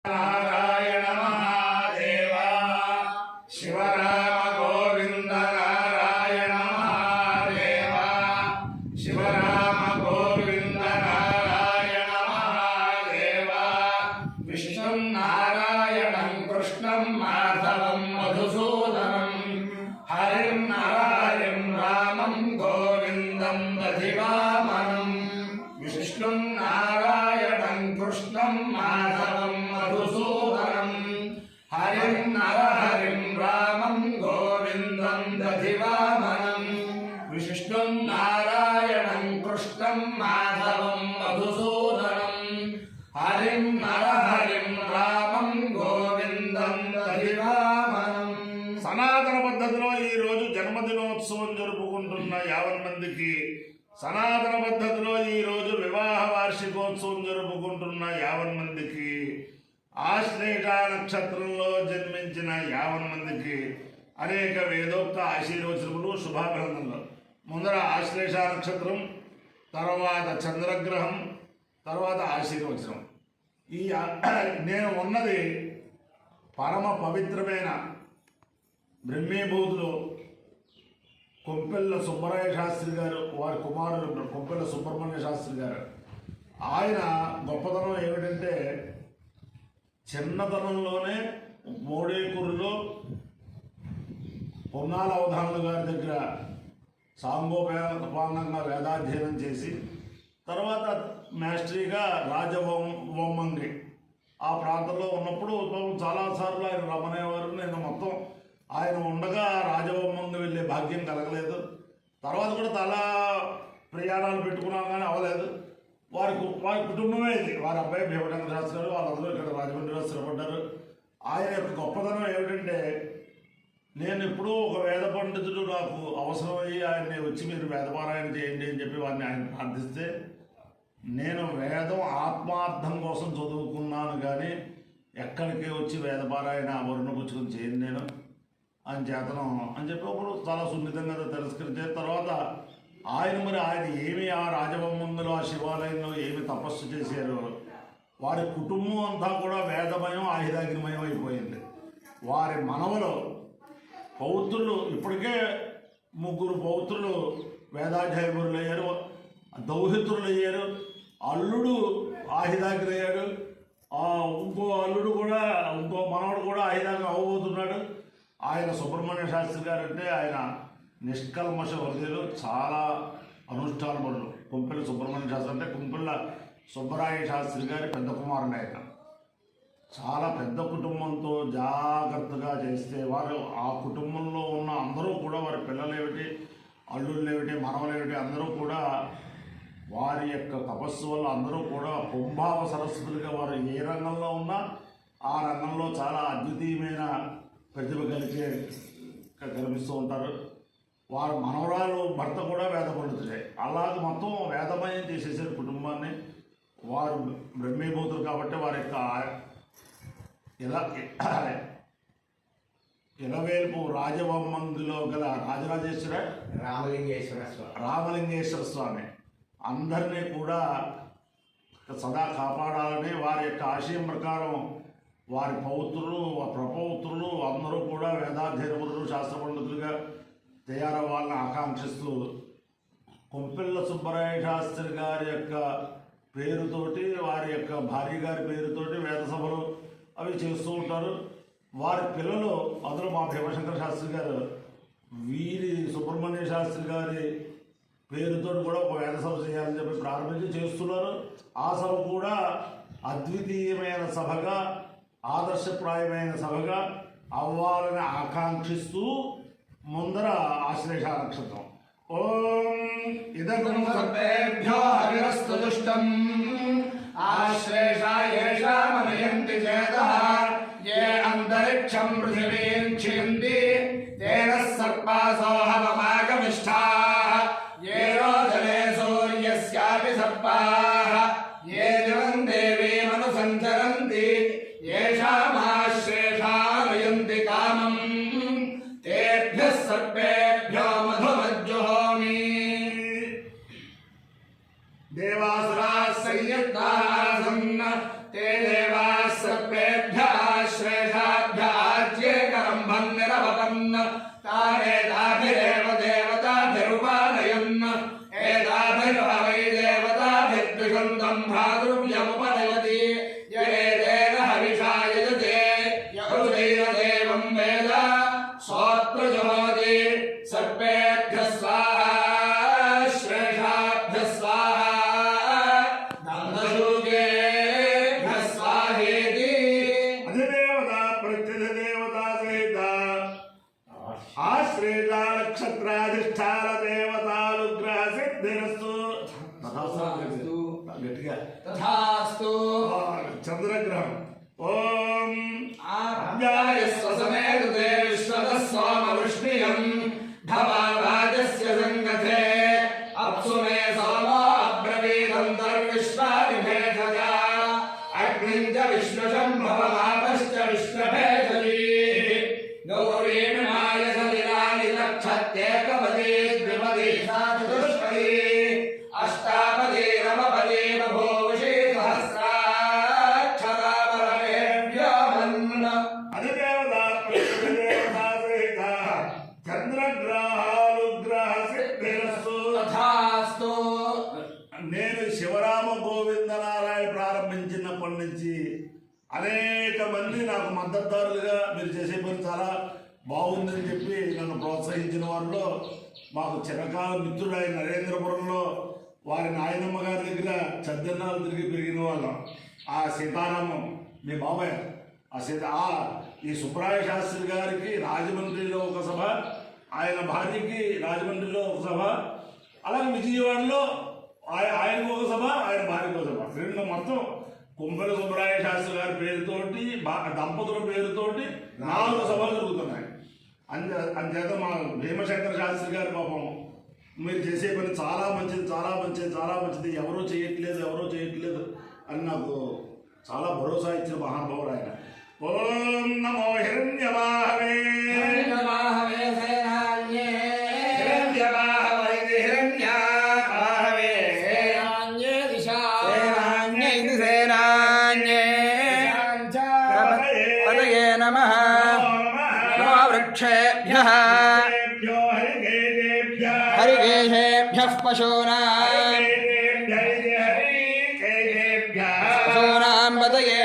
नारायण महादेव शिवराम गोविंद नारायण महादेव शिवराम गोविंद नारायण महादेव विष्णु नारायणं कृष्णं माधवं मधुसूदनं हरिं नारायणं रामं गोविंदं दधिवामनं विष्णु नारायणं कृष्णं माधवं मधुसूदनं हरिं नरहरिं रामं गोविंदं दधिवामनं विष्णु नारायणं कृष्णं माधवं मधुसूदनं हरिं नरहरिं रामं गोविंदं दधिवामनं సనాతన పద్ధతిలో ఈ రోజు జన్మదినోత్సవం జరుపుకుంటున్న 50 మందికి సనాతన పద్ధతిలో ఈరోజు వివాహ వార్షికోత్సవం జరుపుకుంటున్న 50 మందికి ఆశ్లేష నక్షత్రంలో జన్మించిన 50 మందికి అనేక వేదోక్త ఆశీర్వచనములు శుభాభినందనలు. ముందర ఆశ్లేష నక్షత్రం, తర్వాత చంద్రగ్రహం, తర్వాత ఆశీర్వచనం. ఈ నేను ఉన్నది పరమ పవిత్రమైన బ్రహ్మీభూతులు కొంపెల్ల సుబ్బరాయ శాస్త్రి గారు, వారి కుమారులు కొంపెల్ల సుబ్రహ్మణ్య శాస్త్రి గారు. ఆయన గొప్పతనం ఏమిటంటే చిన్నతనంలోనే మోడేకూరులో పొన్నాల అవధానులు గారి దగ్గర సాంగోపాంగంగా వేదాధ్యయనం చేసి తర్వాత మాస్టరీగా రాజవొమ్మంగి ఆ ప్రాంతంలో ఉన్నప్పుడు చాలాసార్లు ఆయన రమణేవారు. నేను మొత్తం ఆయన ఉండగా రాజవొమ్మంగి వెళ్ళే భాగ్యం కలగలేదు. తర్వాత కూడా చాలా ప్రయాణాలు పెట్టుకున్నాం కానీ అవ్వలేదు. వారి కుటుంబమే ఇది. వారి అబ్బాయి భీమటంగ శాస్త్రి గారు, వాళ్ళందరూ ఇక్కడ రాజమండ్రిలో స్థిరపడ్డారు. ఆయన యొక్క గొప్పతనం ఏమిటంటే నేను ఎప్పుడూ ఒక వేద పండితుడు నాకు అవసరమయ్యి ఆయన్ని వచ్చి మీరు వేదపారాయణ చేయండి అని చెప్పి వారిని ఆయన ప్రార్థిస్తే, నేను వేదం ఆత్మార్థం కోసం చదువుకున్నాను కానీ ఎక్కడికి వచ్చి వేదపారాయణ వరుణ పుచ్చుకొని చేయను నేను అని చేతనం అని చెప్పినప్పుడు చాలా సున్నితంగా తిరస్కరించారు. తర్వాత ఆయన ఏమి ఆ రాజవొమ్మంగిలో ఆ శివాలయంలో ఏమి తపస్సు చేశారో వారి కుటుంబం అంతా కూడా వేదమయం ఆయుధాగ్నిమయం అయిపోయింది. వారి మనవలు పౌత్రులు ఇప్పటికే 3 పౌత్రులు వేదాధ్యాయములు అయ్యారు, దౌహిత్రులు అయ్యారు, అల్లుడు ఆయుధాగ్ని అయ్యాడు, ఇంకో అల్లుడు కూడా ఇంకో మనవడు కూడా ఆయుధాగ్ని అవ్వబోతున్నాడు. ఆయన సుబ్రహ్మణ్య శాస్త్రి గారు అంటే ఆయన నిష్కల్మష హృదయులు, చాలా అనుష్ఠానపరులు. కుంపెల్ల సుబ్రహ్మణ్య శాస్త్రి అంటే కుంపెల్ల సుబ్బరాయ శాస్త్రి గారి పెద్ద కుమారుడు. ఆయన చాలా పెద్ద కుటుంబంతో జాగ్రత్తగా చేస్తే వారు ఆ కుటుంబంలో ఉన్న అందరూ కూడా వారి పిల్లలేమిటి, అల్లుళ్ళేమిటి, మనవలేమిటి అందరూ కూడా వారి యొక్క తపస్సు వల్ల అందరూ కూడా కుంభావ సరస్వతులుగా వారు ఏ రంగంలో ఉన్నా ఆ రంగంలో చాలా అద్వితీయమైన ప్రతిభ కనిపిస్తూ ఉంటారు. వారు మనవరాలు భర్త కూడా వేద పండితులే. అలాగే మొత్తం వేదమయం చేసేసారు కుటుంబాన్ని. వారు బ్రహ్మీభూతులు కాబట్టి వారి యొక్క ఇలవేల్పు రాజవొమ్మంగిలో గల రాజరాజేశ్వర రామలింగేశ్వర స్వామి అందరినీ కూడా సదా కాపాడాలని వారి యొక్క ఆశయం ప్రకారం వారి పౌత్రులు ప్రపౌత్రులు అందరూ కూడా వేదాధ్యయనములు శాస్త్ర పండితులుగా తయారవ్వాలని ఆకాంక్షిస్తూ కొంపెల్ల సుబ్బరాయ శాస్త్రి గారి యొక్క పేరుతోటి వారి యొక్క భార్య గారి పేరుతోటి వేద సభలు అవి చేస్తూ ఉంటారు. వారి పిల్లలు అందులో మా భీమశంకర శాస్త్రి గారు వీరి సుబ్రహ్మణ్య శాస్త్రి గారి పేరుతో కూడా ఒక వేద సభ చేయాలని చెప్పి ప్రారంభించి చేస్తున్నారు. ఆ సభ కూడా అద్వితీయమైన సభగా ఆదర్శప్రాయమైన సభగా అవ్వాలని ఆకాంక్షిస్తూ ముందర ఆశ్లేష నక్షత్రం. ఓం ఇదం సర్వేభ్యో హరిరస్తు దుష్టం ఆశ్లేషాయేషామనయంతి చేతః ఏ అంతరిక్షం పృథివీం క్షియంతి తేన సర్పాసో హవమాగమిష్ఠాః ఏ రోదనే సూర్యస్యాపి సర్పాః ఏ దివం దేవీమనుసంచరంతి येषामाश्लेषामयन्ति कामं तेभ्यः सर्पेभ्यो मधुमज्जुहोमि देवासुराः संयुक्ताः सन् ते देवाः सर्पे ఓం ఆప్యాయస్వసమేతుతే విశ్వదస్వామవృష్ణియం భవారాజస్య సంగతే అప్సు మే సోమో అబ్రవీదంతర్విశ్వావిభేషజా అగ్నిం చ విష్ణుశంభవమాపశ్చ విష్ణుభేషజీ గౌరీమిమాయ సలిలాని లక్షత్యేకపదీ ద్విపదీ చతుష్పదీ అష్టాపదీ నవపదీ బభూషి సహస్రాక్షరామరమేభ్యో మన్న అధిదేవతా ప్రతిదేవతా సహిత చంద్రగ్రహాలు గ్రహ సిద్ధిరస్సు. తథాస్తు. నేను శివరామ గోవిందనారాయణ ప్రారంభించినప్పటి నుంచి అనేక మంది నాకు మద్దతుదారులుగా మీరు చేసే పని చాలా బాగుందని చెప్పి నన్ను ప్రోత్సహించిన వారిలో మాకు చిరకాల మిత్రుడు ఆయన నరేంద్రపురంలో వారి నాయనమ్మ గారి దగ్గర చద్దన్నాలు తిరిగి పెరిగిన వాళ్ళం. ఆ సీతారామం మీ బాబాయ్ ఈ సుబ్రాయ శాస్త్రి గారికి రాజమండ్రిలో ఒక సభ, ఆయన భార్యకి రాజమండ్రిలో ఒక సభ, అలాగే విజయవాడలో ఆయనకు ఒక సభ, ఆయన భార్యకు ఒక సభ, రెండు మొత్తం కుంభల సుబ్రాయ శాస్త్రి గారి పేరుతోటి దంపతుల పేరుతోటి 4 సభలు జరుగుతున్నాయి. అంచేత మా భీమశంకర శాస్త్రి గారి పాపం మీరు చేసే పని చాలా మంచిది, చాలా మంచిది, చాలా మంచిది, ఎవరో చేయట్లేదు అని నాకు చాలా భరోసా ఇచ్చిన మహానుభావుడు ఆయన. ఓం నమో హిరణ్యవాహవే హిరణ్యవాహవే సేనాన్యే హిరణ్యవాహవే హిరణ్యవాహవే సేనాన్యే దిశా సేనాన్యే ఇది సేనాన్యే పదయే నమః నమో వృక్షేభ్యః హరికేశేభ్యః పశూనాం పశూనాం పదయే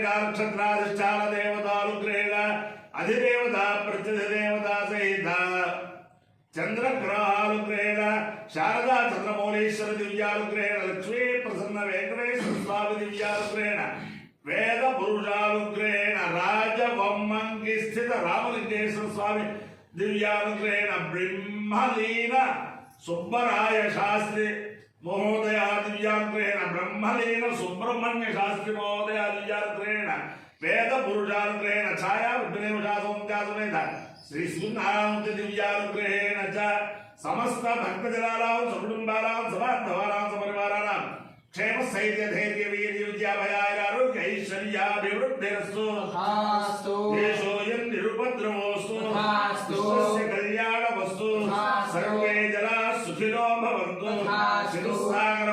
నక్షత్రాధిష్టాన దేవతాలు గ్రహణ అధిదేవత ప్రత్యధిదేవత సహిత చంద్రగ్రహాలు గ్రహణ శారదా చంద్రమౌళీశ్వర దివ్యాలు గ్రహణ లక్ష్మీ ప్రసన్న వెంకటేశ్వర స్వామి దివ్యాలు గ్రహణ వేద పురుషాలు గ్రహణ రాజబొమ్మంకి స్థిత రామలింగేశ్వర స్వామి దివ్యాలు గ్రహణ బ్రహ్మలీన సుబ్బరాయ శాస్త్రి మహోదయ దివ్యాంత్రేణ బ్రహ్మలీన సుబ్రహ్మణ్య శాస్త్రి మహోదయ దివ్యాంత్రేణ వేద పురుషాంత్రేణ ఛాయా విఘ్నేశాసంత్యాసమేత శ్రీ శ్రీనారాయణ దివ్యాంత్రేణ చ సమస్త భక్తజనానాం సకుటుంబానాం సమాధవానాం సపరివారాణం క్షేమ స్థైర్య ధైర్య వీర్య విద్యాభయారోగ్య ఐశ్వర్యాభివృద్ధిరస్తు తథాస్తు దేశోయం నిరుపద్రవోస్తు తథాస్తు విశ్వస్య కళ్యాణమస్తు తథాస్తు సర్వే జనా సుఖినో భవంతు తథాస్తు శిరస్సాగర